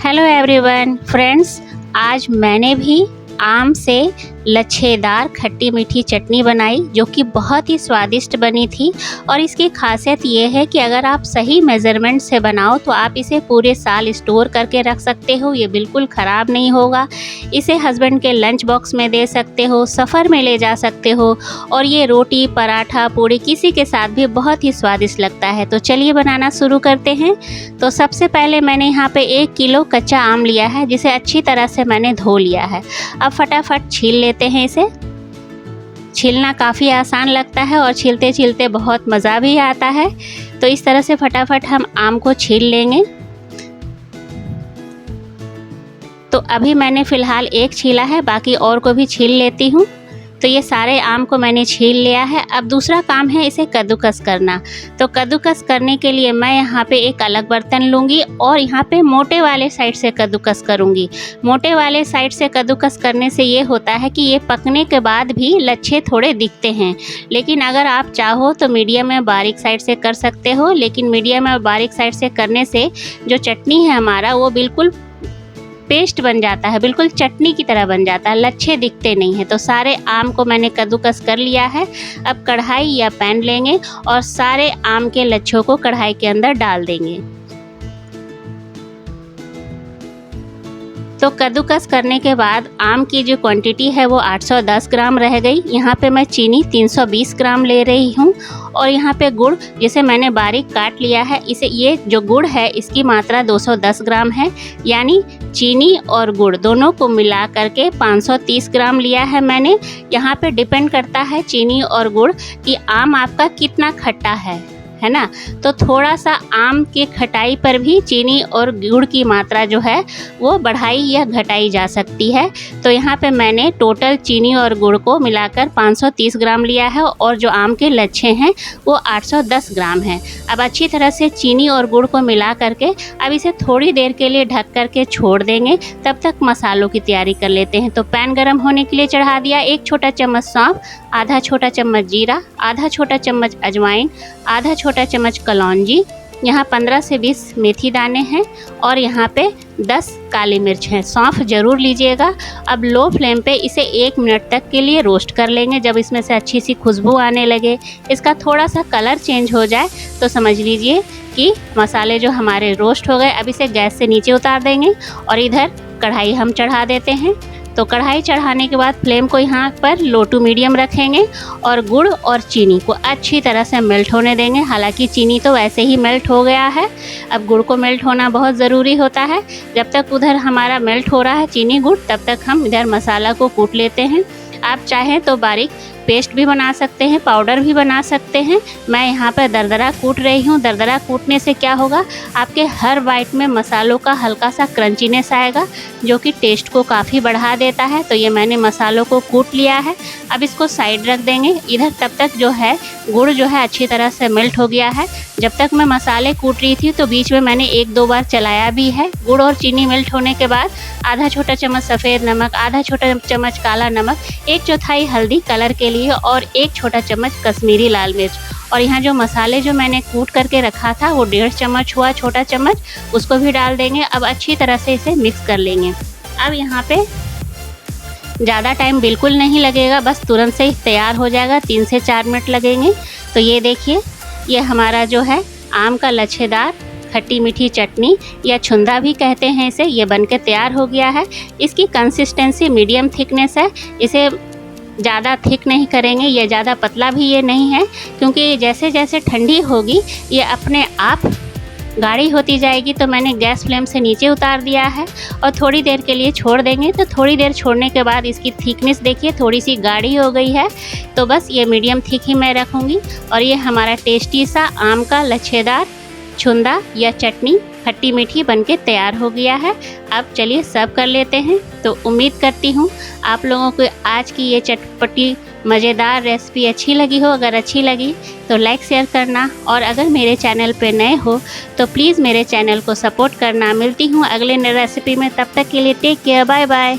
Hello everyone friends, आज मैंने भी आम से लच्छेदार खट्टी मीठी चटनी बनाई जो कि बहुत ही स्वादिष्ट बनी थी। और इसकी खासियत ये है कि अगर आप सही मेज़रमेंट से बनाओ तो आप इसे पूरे साल स्टोर करके रख सकते हो। ये बिल्कुल ख़राब नहीं होगा। इसे हस्बैंड के लंच बॉक्स में दे सकते हो, सफ़र में ले जा सकते हो और ये रोटी, पराठा, पूड़ी किसी के साथ भी बहुत ही स्वादिष्ट लगता है। तो चलिए बनाना शुरू करते हैं। तो सबसे पहले मैंने यहाँ पे 1 किलो कच्चा आम लिया है जिसे अच्छी तरह से मैंने धो लिया है। अब फटाफट छील लेते हैं। इसे छीलना काफ़ी आसान लगता है और छीलते छीलते बहुत मज़ा भी आता है। तो इस तरह से फटाफट हम आम को छील लेंगे। तो अभी मैंने फ़िलहाल 1 छीला है, बाकी और को भी छील लेती हूँ। तो ये सारे आम को मैंने छील लिया है। अब दूसरा काम है इसे कद्दूकस करना। तो कद्दूकस करने के लिए मैं यहाँ पे एक अलग बर्तन लूँगी और यहाँ पे मोटे वाले साइड से कद्दूकस करूँगी। मोटे वाले साइड से कद्दूकस करने से ये होता है कि ये पकने के बाद भी लच्छे थोड़े दिखते हैं। लेकिन अगर आप चाहो तो मीडियम में बारीक साइड से कर सकते हो, लेकिन मीडियम में बारीक साइड से करने से जो चटनी है हमारा वो बिल्कुल पेस्ट बन जाता है, बिल्कुल चटनी की तरह बन जाता है, लच्छे दिखते नहीं हैं। तो सारे आम को मैंने कद्दूकस कर लिया है। अब कढ़ाई या पैन लेंगे और सारे आम के लच्छों को कढ़ाई के अंदर डाल देंगे। तो कद्दूकस करने के बाद आम की जो क्वांटिटी है वो 810 ग्राम रह गई। यहाँ पे मैं चीनी 320 ग्राम ले रही हूँ और यहाँ पे गुड़ जिसे मैंने बारीक काट लिया है, इसे ये जो गुड़ है इसकी मात्रा 210 ग्राम है। यानी चीनी और गुड़ दोनों को मिला करके 530 ग्राम लिया है मैंने। यहाँ पे डिपेंड करता है चीनी और गुड़ कि आम आपका कितना खट्टा है ना। तो थोड़ा सा आम के खटाई पर भी चीनी और गुड़ की मात्रा जो है वो बढ़ाई या घटाई जा सकती है। तो यहाँ पे मैंने टोटल चीनी और गुड़ को मिलाकर 530 ग्राम लिया है और जो आम के लच्छे हैं वो 810 ग्राम है। अब अच्छी तरह से चीनी और गुड़ को मिला करके अब इसे थोड़ी देर के लिए ढक करके छोड़ देंगे। तब तक मसालों की तैयारी कर लेते हैं। तो पैन गरम होने के लिए चढ़ा दिया। 1 छोटा चम्मच सौंफ, आधा छोटा चम्मच जीरा, आधा छोटा चम्मच अजवाइन, आधा छोटा चम्मच कलौंजी, यहाँ 15 से 20 मेथी दाने हैं और यहाँ पे 10 काली मिर्च हैं। सौंफ ज़रूर लीजिएगा। अब लो फ्लेम पे इसे 1 मिनट तक के लिए रोस्ट कर लेंगे। जब इसमें से अच्छी सी खुशबू आने लगे, इसका थोड़ा सा कलर चेंज हो जाए तो समझ लीजिए कि मसाले जो हमारे रोस्ट हो गए। अब इसे गैस से नीचे उतार देंगे और इधर कढ़ाई हम चढ़ा देते हैं। तो कढ़ाई चढ़ाने के बाद फ्लेम को यहाँ पर लो टू मीडियम रखेंगे और गुड़ और चीनी को अच्छी तरह से मेल्ट होने देंगे। हालांकि चीनी तो वैसे ही मेल्ट हो गया है, अब गुड़ को मेल्ट होना बहुत ज़रूरी होता है। जब तक उधर हमारा मेल्ट हो रहा है चीनी गुड़, तब तक हम इधर मसाला को कूट लेते हैं। आप चाहें तो बारीक पेस्ट भी बना सकते हैं, पाउडर भी बना सकते हैं। मैं यहाँ पर दरदरा कूट रही हूँ। दरदरा कूटने से क्या होगा, आपके हर बाइट में मसालों का हल्का सा क्रंचीनेस आएगा जो कि टेस्ट को काफ़ी बढ़ा देता है। तो ये मैंने मसालों को कूट लिया है। अब इसको साइड रख देंगे। इधर तब तक जो है गुड़ जो है अच्छी तरह से मेल्ट हो गया है। जब तक मैं मसाले कूट रही थी तो बीच में मैंने 1-2 बार चलाया भी है। गुड़ और चीनी मेल्ट होने के बाद आधा छोटा चम्मच सफ़ेद नमक, आधा छोटा चम्मच काला नमक, 1/4 हल्दी कलर के लिए और 1 छोटा चम्मच कश्मीरी लाल मिर्च। और यहाँ जो मसाले जो मैंने कूट करके रखा था वो 1.5 चम्मच हुआ, छोटा चम्मच, उसको भी डाल देंगे। अब अच्छी तरह से इसे मिक्स कर लेंगे। अब यहाँ पे ज़्यादा टाइम बिल्कुल नहीं लगेगा, बस तुरंत से ही तैयार हो जाएगा। 3 से 4 मिनट लगेंगे। तो ये देखिए, ये हमारा जो है आम का लच्छेदार खट्टी मीठी चटनी या छुंदा भी कहते हैं इसे, ये बनके तैयार हो गया है। इसकी कंसिस्टेंसी मीडियम थिकनेस है। इसे ज़्यादा थिक नहीं करेंगे, ये ज़्यादा पतला भी ये नहीं है, क्योंकि जैसे जैसे ठंडी होगी ये अपने आप गाढ़ी होती जाएगी। तो मैंने गैस फ्लेम से नीचे उतार दिया है और थोड़ी देर के लिए छोड़ देंगे। तो थोड़ी देर छोड़ने के बाद इसकी थिकनेस देखिए थोड़ी सी गाढ़ी हो गई है। तो बस ये मीडियम थिक ही मैं रखूँगी और ये हमारा टेस्टी सा आम का लच्छेदार छुंदा या चटनी खट्टी मीठी बनके तैयार हो गया है। अब चलिए सर्व कर लेते हैं। तो उम्मीद करती हूँ आप लोगों को आज की ये चटपटी मज़ेदार रेसिपी अच्छी लगी हो। अगर अच्छी लगी तो लाइक शेयर करना और अगर मेरे चैनल पे नए हो तो प्लीज़ मेरे चैनल को सपोर्ट करना। मिलती हूँ अगले नए रेसिपी में, तब तक के लिए टेक केयर, बाय बाय।